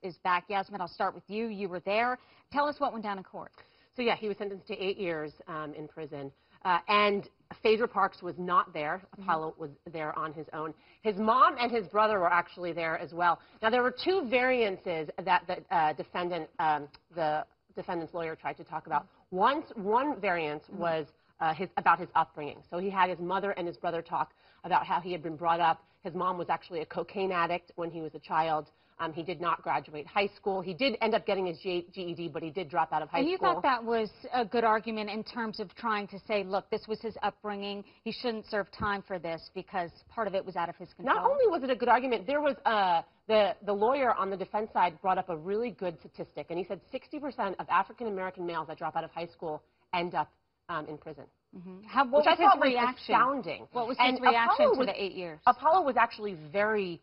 is back. Yasmin, I'll start with you. You were there. Tell us what went down in court. So, yeah, he was sentenced to 8 years in prison. And Phaedra Parks was not there. Apollo was there on his own. His mom and his brother were actually there as well. Now, there were two variances that the defendant's lawyer tried to talk about. One variance was about his upbringing. So he had his mother and his brother talk about how he had been brought up. His mom was actually a cocaine addict when he was a child. He did not graduate high school. He did end up getting his GED, but he did drop out of high school. And you thought that was a good argument in terms of trying to say, look, this was his upbringing. He shouldn't serve time for this because part of it was out of his control. Not only was it a good argument, there was the lawyer on the defense side brought up a really good statistic, and he said 60% of African-American males that drop out of high school end up in prison. What was his reaction? Astounding. What was his reaction to the 8 years? Apollo was actually very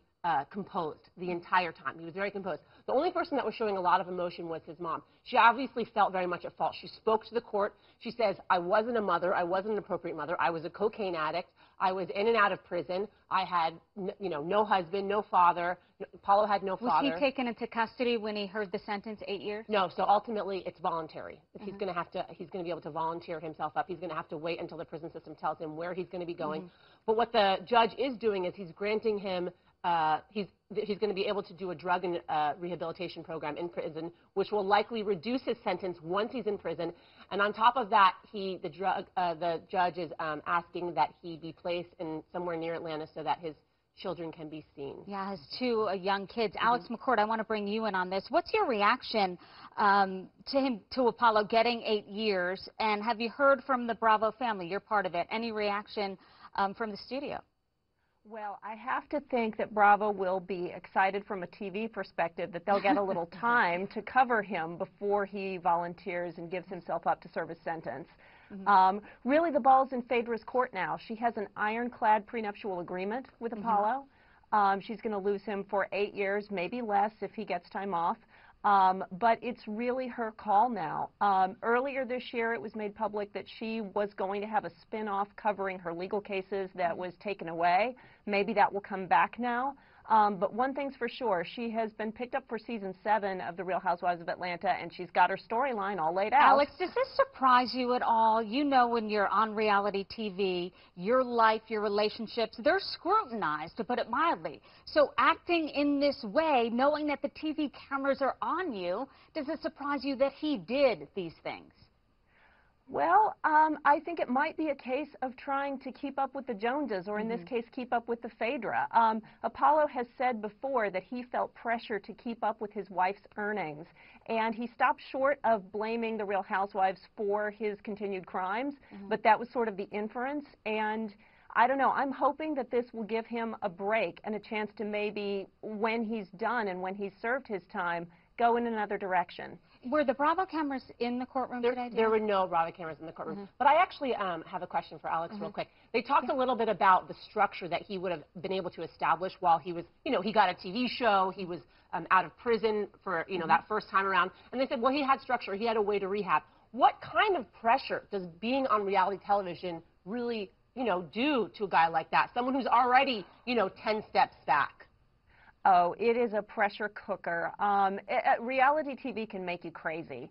composed the entire time. He was very composed. The only person that was showing a lot of emotion was his mom. She obviously felt very much at fault. She spoke to the court. She says, I wasn't a mother. I wasn't an appropriate mother. I was a cocaine addict. I was in and out of prison. I had, no husband, no father. Apollo had no father. Was he taken into custody when he heard the sentence, 8 years? No, so ultimately it's voluntary. He's going to be able to volunteer himself up. He's going to have to wait until the prison system tells him where he's going to be going. But what the judge is doing is he's granting him he's going to be able to do a drug and rehabilitation program in prison, which will likely reduce his sentence once he's in prison. And on top of that, the judge is asking that he be placed in somewhere near Atlanta so that his children can be seen. Yeah, his two young kids. Alex McCord, I want to bring you in on this. What's your reaction to Apollo getting 8 years? And have you heard from the Bravo family? You're part of it. Any reaction from the studio? Well, I have to think that Bravo will be excited from a TV perspective that they'll get a little time to cover him before he volunteers and gives himself up to serve his sentence. Really, the ball's in Phaedra's court now. She has an ironclad prenuptial agreement with Apollo. She's going to lose him for 8 years, maybe less if he gets time off. But it's really her call now. Earlier this year, it was made public that she was going to have a spin-off covering her legal cases that was taken away. Maybe that will come back now. But one thing's for sure, she has been picked up for season 7 of The Real Housewives of Atlanta, and she's got her storyline all laid out. Alex, does this surprise you at all? You know, when you're on reality TV, your life, your relationships, they're scrutinized, to put it mildly. So acting in this way, knowing that the TV cameras are on you, does it surprise you that he did these things? Well, I think it might be a case of trying to keep up with the Joneses, or in this case, keep up with the Phaedra. Apollo has said before that he felt pressure to keep up with his wife's earnings, and he stopped short of blaming the Real Housewives for his continued crimes, but that was sort of the inference, and I don't know, I'm hoping that this will give him a break and a chance to maybe, when he's done and when he's served his time, go in another direction. Were the Bravo cameras in the courtroom today? There were no Bravo cameras in the courtroom. But I actually have a question for Alex real quick. They talked a little bit about the structure that he would have been able to establish while he was, he got a TV show, he was out of prison for, that first time around. And they said, well, he had structure, he had a way to rehab. What kind of pressure does being on reality television really, do to a guy like that? Someone who's already, 10 steps back. Oh, it is a pressure cooker. Reality TV can make you crazy.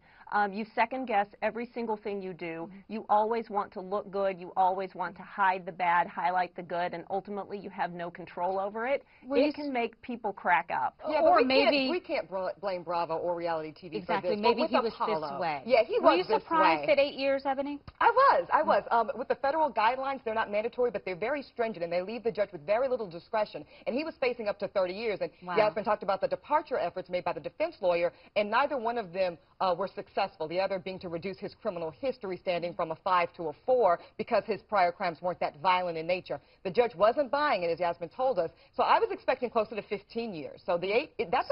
You second guess every single thing you do. You always want to look good. You always want to hide the bad, highlight the good, and ultimately you have no control over it. It can make people crack up. Yeah, or maybe we can't blame Bravo or reality TV exactly. for this. Maybe he was Apollo. this way. Yeah, he was this way. Were you surprised at 8 years, Ebony? I was. With the federal guidelines, they're not mandatory, but they're very stringent, and they leave the judge with very little discretion. And he was facing up to 30 years. And Yasmin talked about the departure efforts made by the defense lawyer, and neither one of them were successful. The other being to reduce his criminal history standing from a 5 to a 4 because his prior crimes weren't that violent in nature. The judge wasn't buying it, as Yasmin told us. So I was expecting closer to 15 years. So that's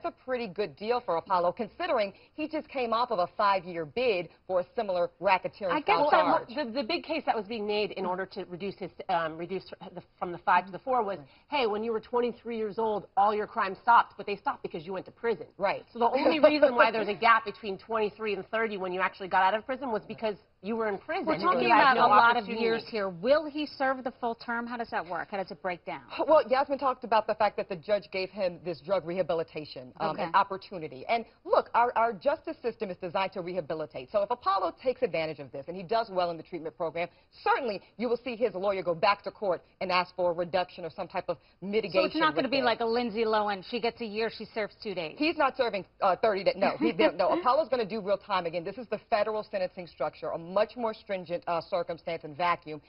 a pretty good deal for Apollo, considering he just came off of a 5-year bid for a similar racketeering charge. The big case that was being made in order to reduce his from the 5 to the 4 was, hey, when you were 23 years old, all your crimes stopped, but they stopped because you went to prison. Right. So the only reason why there's a gap between 23 and 30 when you actually got out of prison was because you were in prison. We're talking about a lot of years here. Will he serve the full term? How does that work? How does it break down? Well, Yasmin talked about the fact that the judge gave him this drug rehabilitation an opportunity. And look, our justice system is designed to rehabilitate. So if Apollo takes advantage of this and he does well in the treatment program, certainly you will see his lawyer go back to court and ask for a reduction or some type of mitigation. So it's not going to be like a Lindsay Lohan. She gets a year, she serves 2 days. He's not serving 30 days. No, no. Apollo's going to do real time. Again, this is the federal sentencing structure, a much more stringent circumstance and vacuum.